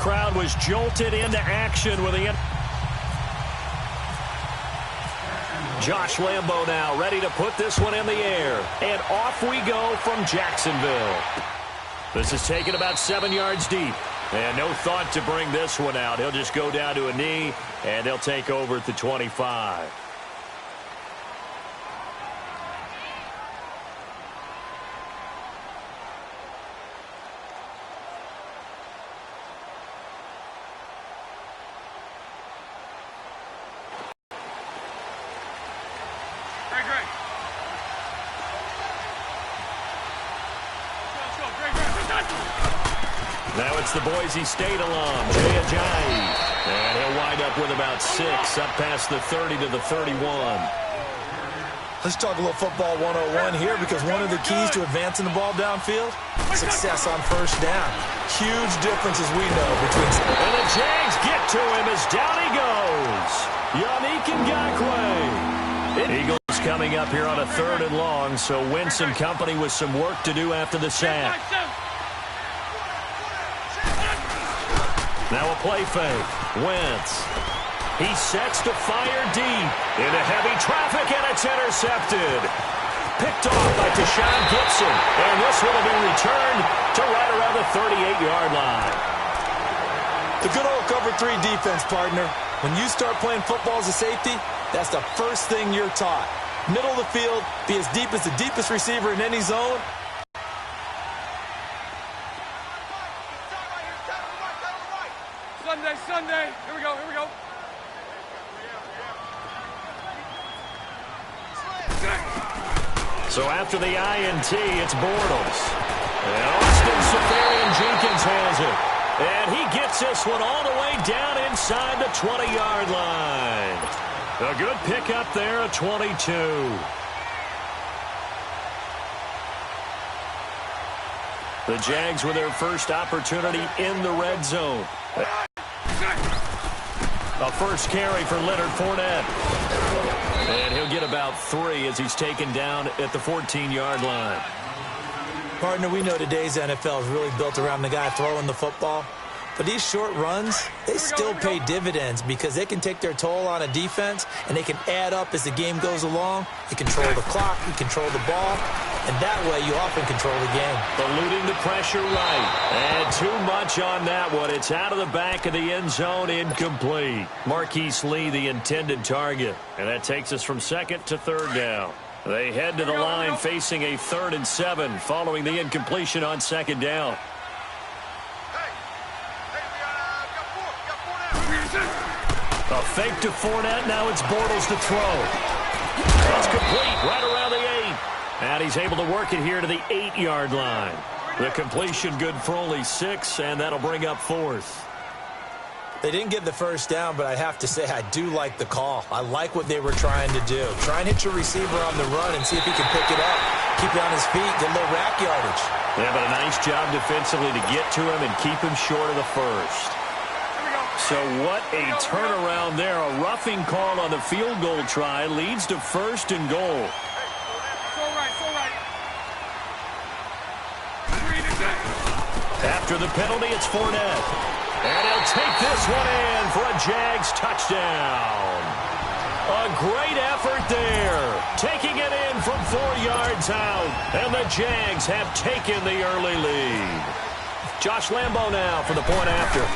crowd was jolted into action with the... Josh Lambo now ready to put this one in the air. And off we go from Jacksonville. This is taken about 7 yards deep. And no thought to bring this one out. He'll just go down to a knee, and they'll take over at the 25. Now it's the Boise State alum, Jay Ajayi. And he'll wind up with about 6, up past the 30 to the 31. Let's talk a little football 101 here, because one of the keys to advancing the ball downfield, success on first down. Huge differences we know between... And the Jags get to him as down he goes. Yannick Ngakoue. Eagles coming up here on a 3rd and long, so Wentz and company with some work to do after the sack. Now a play fake. Wentz. He sets to fire deep into heavy traffic, and it's intercepted. Picked off by Deshaun Gibson. And this one will be returned to right around the 38-yard line. The good old cover 3 defense, partner. When you start playing football as a safety, that's the first thing you're taught. Middle of the field, be as deep as the deepest receiver in any zone. Sunday. Here we go. So after the INT, it's Bortles. And Austin Seferian-Jenkins has it. And he gets this one all the way down inside the 20-yard line. A good pickup there at 22. The Jags with their first opportunity in the red zone. A first carry for Leonard Fournette. And he'll get about 3 as he's taken down at the 14-yard line. Partner, we know today's NFL is really built around the guy throwing the football. But these short runs, they still pay dividends because they can take their toll on a defense, and they can add up as the game goes along. You control the clock, you control the ball, and that way you often control the game. Eluding the pressure right. And too much on that one. It's out of the back of the end zone, incomplete. Marquise Lee, the intended target. And that takes us from 2nd to 3rd down. They head to the line facing a 3rd and 7 following the incompletion on 2nd down. A fake to Fournette. Now it's Bortles to throw. It's complete right around the 8. And he's able to work it here to the 8-yard line. The completion good for only 6, and that'll bring up 4th. They didn't get the first down, but I have to say I do like the call. I like what they were trying to do. Try and hit your receiver on the run and see if he can pick it up. Keep it on his feet, get a little rack yardage. Yeah, but a nice job defensively to get to him and keep him short of the first. So what a turnaround there. A roughing call on the field goal try leads to 1st and goal. After the penalty, it's Fournette. And he'll take this one in for a Jags touchdown. A great effort there. Taking it in from 4 yards out. And the Jags have taken the early lead. Josh Lambo now for the point after.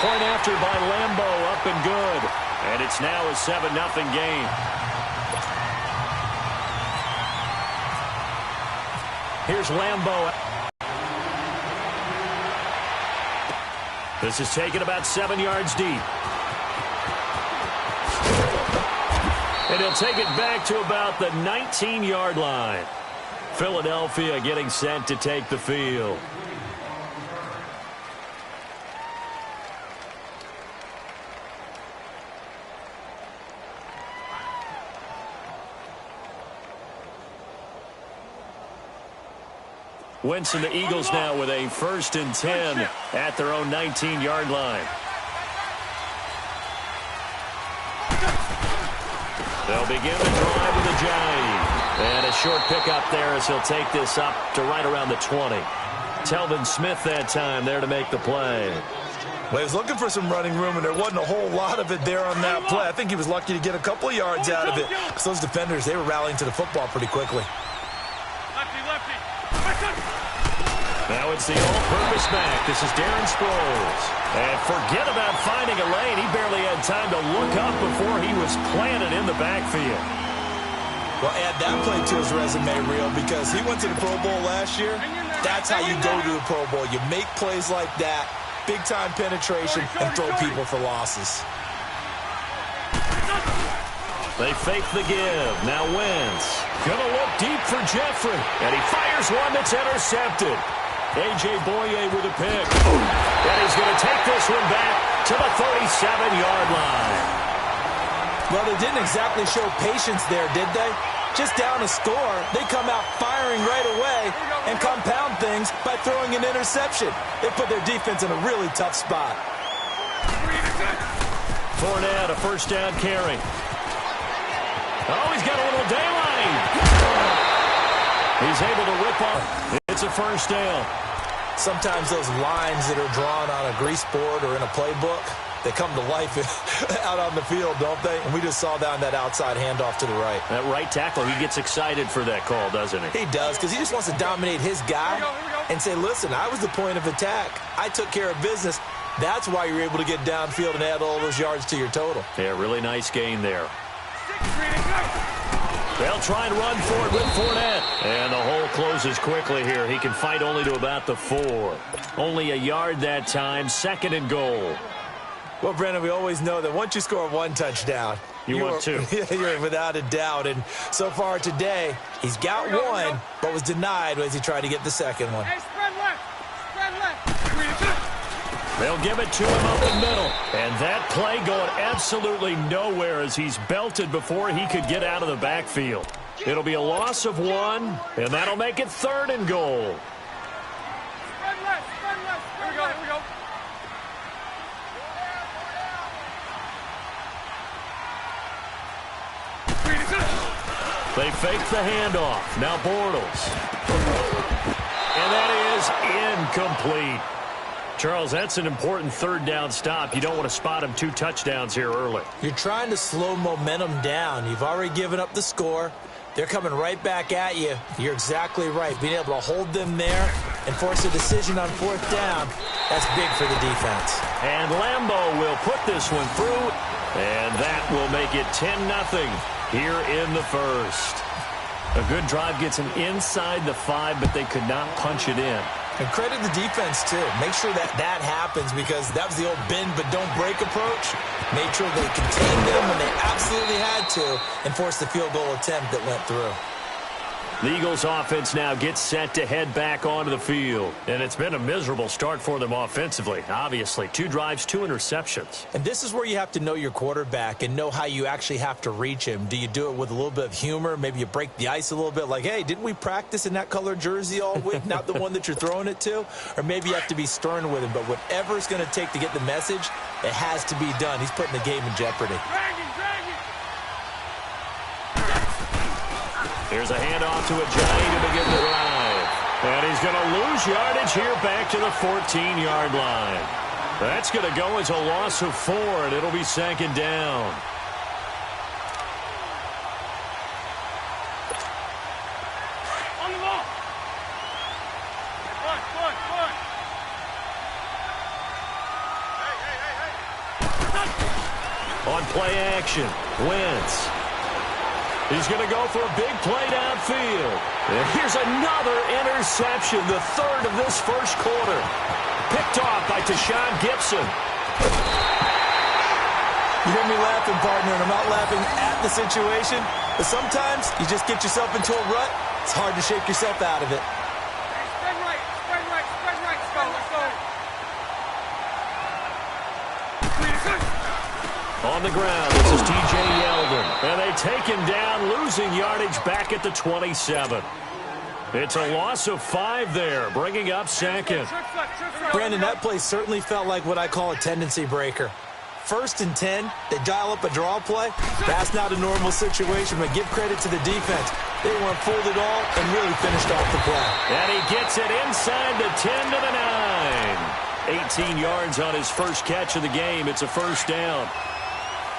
Point after by Lambo, up and good. And it's now a 7-0 game. Here's Lambo. This is taken about 7 yards deep. And he'll take it back to about the 19-yard line. Philadelphia getting set to take the field. Wentz and the Eagles now with a 1st and 10 at their own 19-yard line. They'll begin the drive with Ajayi. And a short pickup there as he'll take this up to right around the 20. Telvin Smith that time there to make the play. Well, he was looking for some running room, and there wasn't a whole lot of it there on that play. I think he was lucky to get a couple of yards out of it. Because those defenders, they were rallying to the football pretty quickly. Now it's the all-purpose back. This is Darren Sproles. And forget about finding a lane. He barely had time to look up before he was planted in the backfield. Well, add that play to his resume, Real, because he went to the Pro Bowl last year. That's how you go to the Pro Bowl. You make plays like that, big-time penetration, and throw people for losses. They fake the give. Now Wentz. Gonna look deep for Jeffrey. And he fires one that's intercepted. A.J. Boye with a pick. And he's going to take this one back to the 37-yard line. Well, they didn't exactly show patience there, did they? Just down a score, they come out firing right away and compound things by throwing an interception. They put their defense in a really tough spot. Fournette, a first down carry. Oh, he's got a little daylight. He's able to rip off. It's a first down. Sometimes those lines that are drawn on a grease board or in a playbook, they come to life out on the field, don't they? And we just saw that on that outside handoff to the right. That right tackle, he gets excited for that call, doesn't he? He does, because he just wants to dominate his guy and say, listen, I was the point of attack. I took care of business. That's why you're able to get downfield and add all those yards to your total. Yeah, really nice gain there. They'll try and run for it with Fournette. And the hole closes quickly here. He can fight only to about the 4. Only a yard that time, 2nd and goal. Well, Brandon, we always know that once you score one touchdown, you want two. You're without a doubt. And so far today, he's got one, but was denied as he tried to get the second one. Hey, spread left. Spread left. They'll give it to him up the middle. And that play going absolutely nowhere as he's belted before he could get out of the backfield. It'll be a loss of 1, and that'll make it 3rd and goal. Spread left. Spread left. Here we go. Here we go. They fake the handoff. Now Bortles. And that is incomplete. Charles, that's an important 3rd down stop. You don't want to spot him 2 touchdowns here early. You're trying to slow momentum down. You've already given up the score. They're coming right back at you. You're exactly right. Being able to hold them there and force a decision on 4th down, that's big for the defense. And Lambeau will put this one through, and that will make it 10-0 here in the first. A good drive gets him inside the 5, but they could not punch it in. And credit the defense, too. Make sure that happens, because that was the old bend but don't break approach. Made sure they contained them when they absolutely had to and forced the field goal attempt that went through. The Eagles offense now gets set to head back onto the field. And it's been a miserable start for them offensively, obviously. 2 drives, 2 interceptions. And this is where you have to know your quarterback and know how you actually have to reach him. Do you do it with a little bit of humor? Maybe you break the ice a little bit, like, hey, didn't we practice in that color jersey all week? Not the one that you're throwing it to? Or maybe you have to be stern with him. But whatever it's going to take to get the message, it has to be done. He's putting the game in jeopardy. Here's a handoff to Ajayi to begin the drive. And he's going to lose yardage here back to the 14-yard line. That's going to go as a loss of 4, and it'll be 2nd down. On the ball. Foot. Hey. On play action, Wentz. He's going to go for a big play downfield. And here's another interception, the 3rd of this first quarter. Picked off by Tashawn Gibson. You hear me laughing, partner, and I'm not laughing at the situation, but sometimes you just get yourself into a rut. It's hard to shake yourself out of it. Spread right. Let's go. On the ground, this is T.J. Yeldon. And they take him down, losing yardage back at the 27. It's a loss of 5 there, bringing up 2nd. Brandon, that play certainly felt like what I call a tendency breaker. 1st and 10, they dial up a draw play. That's not a normal situation, but give credit to the defense. They weren't fooled at all and really finished off the play. And he gets it inside the 10 to the 9. 18 yards on his first catch of the game. It's a first down.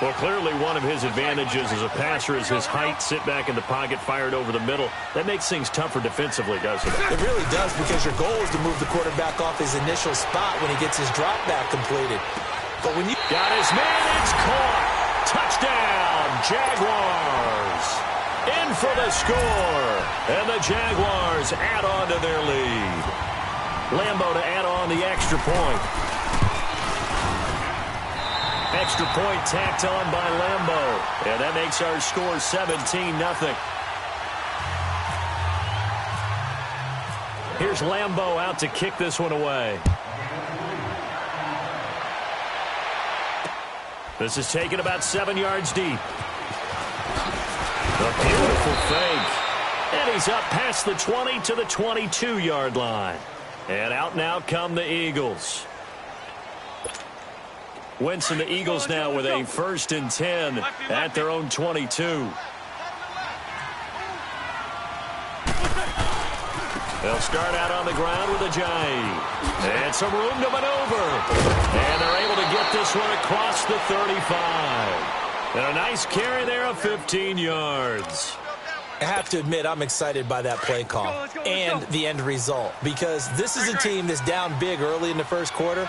Well, clearly one of his advantages as a passer is his height. Sit back in the pocket, fired over the middle. That makes things tougher defensively, doesn't it? It really does, because your goal is to move the quarterback off his initial spot when he gets his drop back completed. But when you got his man, it's caught. Touchdown, Jaguars. In for the score. And the Jaguars add on to their lead. Lambeau to add on the extra point. Extra point tacked on by Lambeau. And that makes our score 17-0. Here's Lambeau out to kick this one away. This is taken about 7 yards deep. A beautiful fake. And he's up past the 20 to the 22-yard line. And out now come the Eagles. Wentz and the Eagles now with a 1st and 10 at their own 22. They'll start out on the ground with a Ajayi. And some room to maneuver. And they're able to get this one across the 35. And a nice carry there of 15 yards. I have to admit, I'm excited by that play call and the end result, because this is a team that's down big early in the first quarter,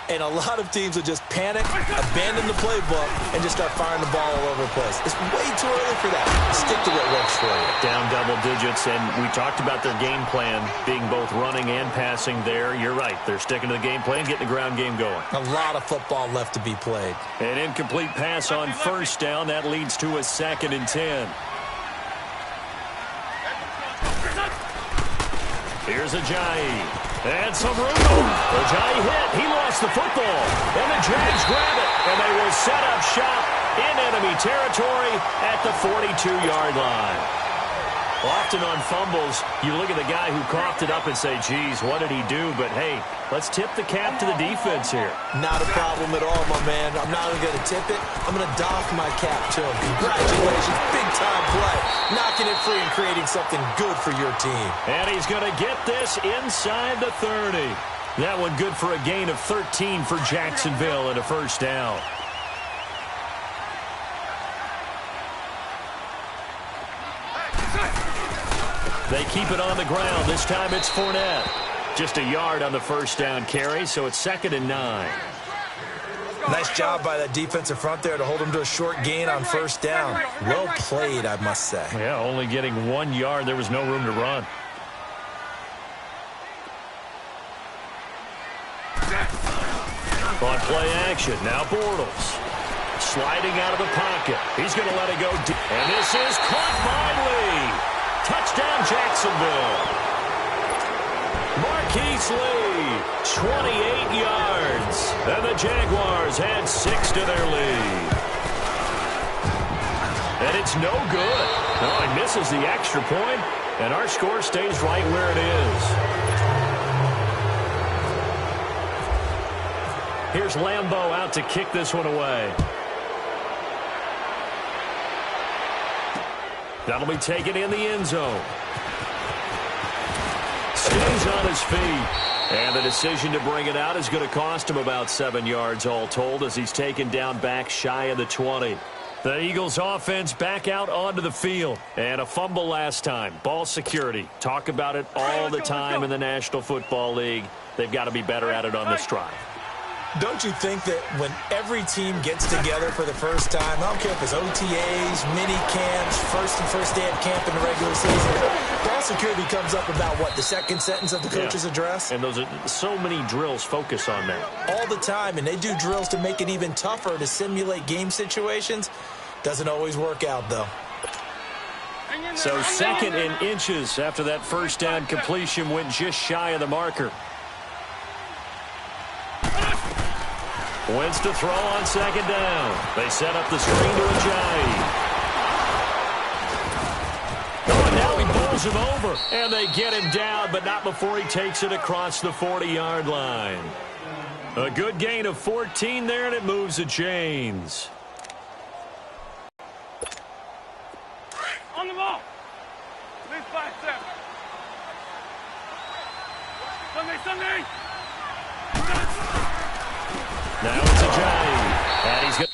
and a lot of teams will just panic, abandon the playbook, and just start firing the ball all over the place. It's way too early for that. Stick to what works for you. Down double digits, and we talked about their game plan being both running and passing there. You're right. They're sticking to the game plan, getting the ground game going. A lot of football left to be played. An incomplete pass on first down. That leads to a 2nd and 10. Here's Ajayi. And some room. Ajayi hit. He lost the football. And the Jags grab it. And they will set up shop in enemy territory at the 42-yard line. Often on fumbles, you look at the guy who coughed it up and say, geez, what did he do? But, hey, let's tip the cap to the defense here. Not a problem at all, my man. I'm not even going to tip it. I'm going to doff my cap to him. Congratulations. Big-time play. Knocking it free and creating something good for your team. And he's going to get this inside the 30. That one good for a gain of 13 for Jacksonville and a first down. They keep it on the ground. This time it's Fournette. Just a yard on the first down carry, so it's 2nd and 9. Nice job by that defensive front there to hold him to a short gain on first down. Well played, I must say. Yeah, only getting 1 yard. There was no room to run. On play action, now Bortles. Sliding out of the pocket. He's going to let it go deep. And this is caught by Lee. Touchdown, Jacksonville. Marquise Lee, 28 yards. And the Jaguars add 6 to their lead. And it's no good. No, he misses the extra point, and our score stays right where it is. Here's Lambeau out to kick this one away. That'll be taken in the end zone. Stays on his feet. And the decision to bring it out is going to cost him about 7 yards all told, as he's taken down back shy of the 20. The Eagles offense back out onto the field. And a fumble last time. Ball security. Talk about it all the time in the National Football League. They've got to be better at it on this drive. Don't you think that when every team gets together for the first time, I don't care if it's OTAs, mini camps, first day of camp in the regular season, ball security comes up about, what, the second sentence of the coach's address? And those are so many drills focus on that. All the time, and they do drills to make it even tougher to simulate game situations. Doesn't always work out, though. So 2nd and inches after that first down completion went just shy of the marker. Wentz to throw on 2nd down. They set up the screen to Ajayi. Oh, and now he bowls him over. And they get him down, but not before he takes it across the 40-yard line. A good gain of 14 there, and it moves the chains. On the ball. At least 5 steps. Sunday. Now it's a Johnny. And he's going